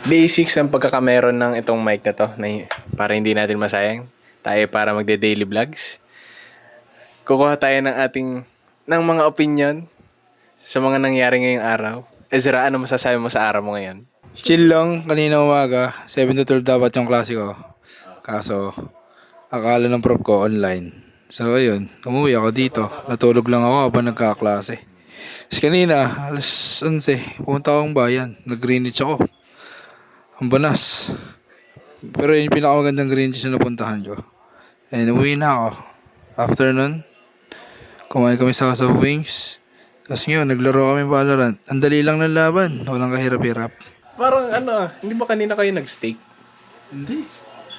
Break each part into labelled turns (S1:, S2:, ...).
S1: Day 6 ng pagkakameron ng itong mic na to para hindi natin masayang. Tayo para magde-daily vlogs. Kukuha tayo ng mga opinion sa mga nangyari ngayong araw. Ezra, ano masasabi mo sa araw mo ngayon?
S2: Chill lang, kanina umaga, 7 to 12 dapat yung klase ko. Kaso, akala ng prof ko online. So ayun, umuwi ako dito. Natulog lang ako habang nagkaklase. Tapos kanina, alas 11, pumunta akong bayan. Nag-Greenwich ako. Ang banas. Pero yun yung pinakamagandang Greenwich na napuntahan ko. And umuwi na ako. After nun, kumain kami sa Wings. Tapos ngayon, naglaro kami Valorant. Ang dali lang ng laban. Walang kahirap-hirap.
S1: Parang hindi ba kanina kayo nag-steak?
S2: Hindi.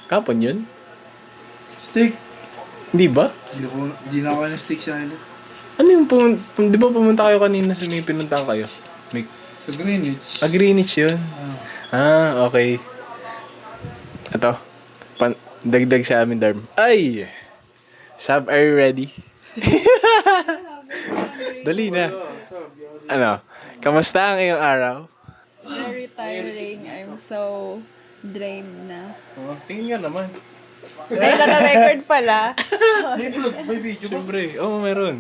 S1: Kapon yun?
S2: Steak.
S1: Hindi ba?
S2: Hindi na ako na-steak sa island.
S1: Ano yung di ba pumunta kayo kanina sa may pinuntahan kayo?
S2: Sa Greenwich.
S1: Greenwich yun. Okay. Ito. Dagdag sa amin, Darm. Ay! Sab, are you ready? Dali na. Kamusta ang iyong araw?
S3: Very tiring. I'm so drained na.
S1: Tingin nga naman.
S3: Ay, naka-record pala.
S1: May video ba? Siyempre. Meron.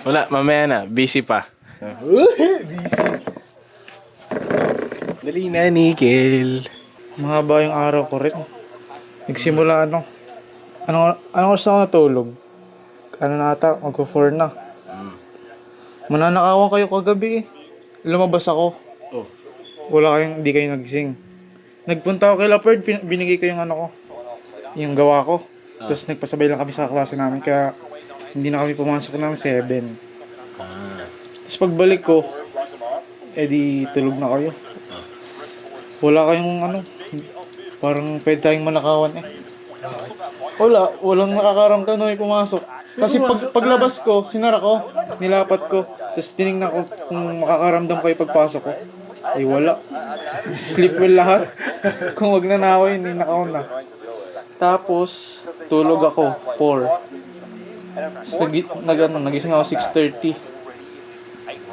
S1: Wala, mamaya na. Busy pa. Busy. Dali na, Nickel.
S2: Mahaba yung araw ko rin. Nagsimula anong oras na ako natulog? Ano na ata, mag-4 na. Mananakawan kayo kagabi eh. Lumabas ako.
S1: Oh.
S2: Hindi kayo nagising. Nagpunta ako kay Lapard, binigay ko yung yung gawa ko. Tapos nagpasabay lang kami sa klase namin, kaya hindi na kami pumasok ng 7. Tapos pagbalik ko, edi tulog na kayo. Wala kayong parang pwede tayong manakawan eh. Walang nakakaramdam na may pumasok. Kasi paglabas ko, sinara ko, nilapat ko. Tapos tinignan ko kung makakaramdam kayo pagpasok ko. Ay wala. Sleep well lahat. Kung wag na naway, hindi nakaon na. Tapos, tulog ako, 4. Tapos nagising ako 6:30.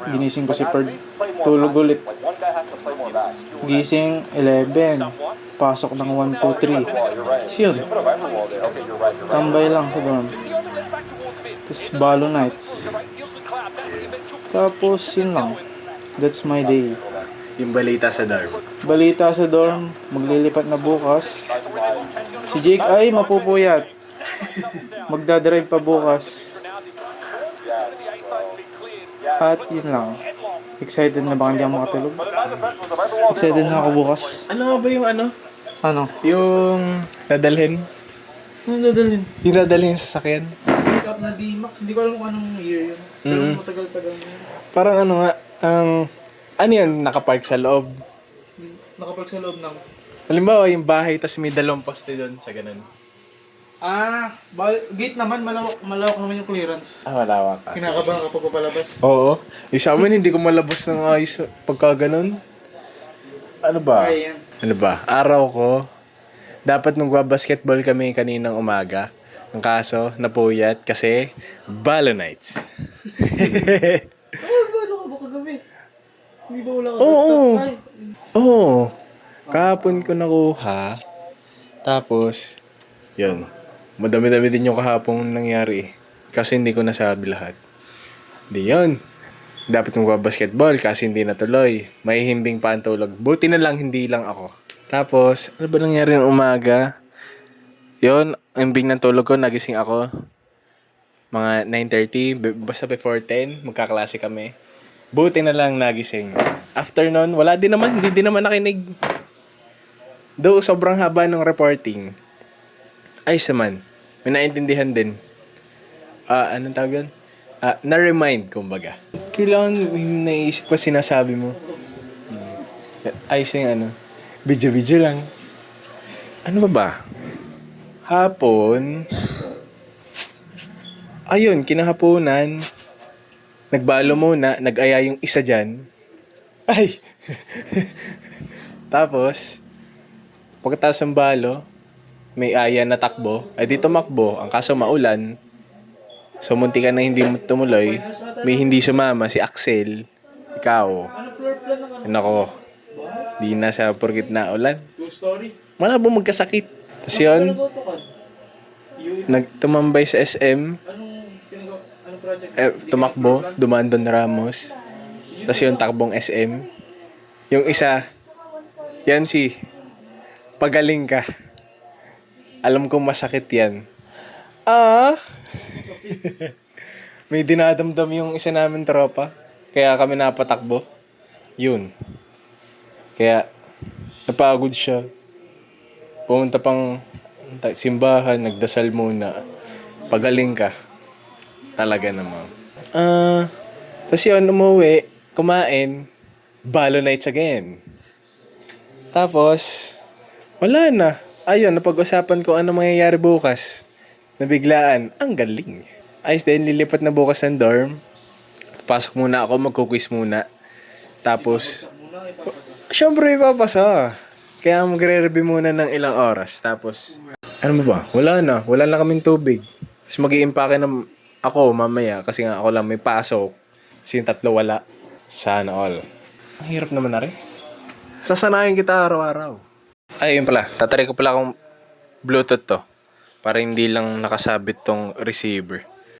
S2: Ginising ko si Perd. Tulog ulit. Gising 11. Pasok ng 1, 2, 3. Tapos yun. Tambay lang sa dorm. Tapos Balo Nights. Tapos yun lang. That's my day.
S1: Yung balita sa Darm.
S2: Balita sa dorm, maglilipat na bukas. Si Jake ay mapupuyat. Magdadrive pa bukas. At yun lang. Excited na ba hindi ako makatulog? Excited na ako bukas.
S1: Ano nga ba yung
S2: Ano?
S1: Yung dadalhin?
S2: Ano dadalhin?
S1: Yung dadalhin sa sasakyan?
S2: Pick up na D-Max. Hindi ko alam kung anong year yun. Pero matagal-tagal na yun.
S1: Parang ano yan, nakapark sa loob?
S2: Nakapark sa loob ng...
S1: Halimbawa, yung bahay, tas may dalawang poste doon sa ganun.
S2: Gate naman, malawak naman yung clearance.
S1: Wala ka.
S2: Kinakabahan kapag papalabas.
S1: Oo. Yung sa amin, hindi ko malabas ng ayos pagka ganun. Ano ba?
S2: Ay, yan.
S1: Ano ba? Araw ko, dapat magbabasketball kami kaninang umaga. Ang kaso, napuyat kasi Balo Nights.
S2: Ano ka ba kagabi? Hindi ba wala ka?
S1: Oo. Kahapon ko nakuha. Tapos, yun. Madami-dami din yung kahapong nangyari. Kasi hindi ko nasabi lahat. Di yun. Dapat magbabasketball kasi hindi natuloy. May himbing pa ang tulog. Buti na lang hindi lang ako. Tapos, ano ba nangyari ng umaga? Yun, himbing ng tulog ko, nagising ako. Mga 9:30, basta before 10, magkaklase kami. Buti na lang nagising. After nun, hindi din naman nakinig. Though sobrang haba ng reporting, ayos naman. May naintindihan din. Anong tawag yun? Na-remind, kumbaga. Kailangan naisip pa sinasabi mo. Ayos na yung video lang. Ano ba? Hapon, ayun, kinahaponan, nagbalo muna, nag-aya yung isa dyan. Ay! Tapos, pagkatapos ng balo, may aya na takbo. Ay di tumakbo. Ang kaso maulan. So munti ka na hindi tumuloy. May hindi sumama si Axel. Ikaw. Nako. Di na sa porkit na ulan. Malabo magkasakit. Tapos yun, nagtumambay sa SM. Tumakbo, dumaan doon Ramos. Tapos yun, takbong SM. Yung isa, yan si, pagaling ka. Alam kong masakit yan. May dinadamdam yung isa namin tropa. Kaya kami napatakbo. Yun. Kaya, napagod siya. Pumunta pang simbahan, nagdasal muna. Pagaling ka. Talaga naman. Tapos yun, umuwi, kumain, Balo nights again. Tapos, wala na. Ayun, napag-usapan ko ano mangyayari bukas. Nabiglaan, ang galing. Ayos din, lilipat na bukas ng dorm. Pasok muna ako, magkuquiz muna. Tapos, syempre ipapasa. Kaya magre-review muna ng ilang oras. Tapos, ano ba? Wala na. Wala na kaming tubig. Tapos mag-i-impake na ako mamaya kasi nga ako lang may pasok. Kasi yung tatlo wala. Sana all. Ang hirap naman na rin. Sasanayin kita araw-araw. Ay, yun pala. Tatry ko pala akong Bluetooth to. Para hindi lang nakasabit tong receiver.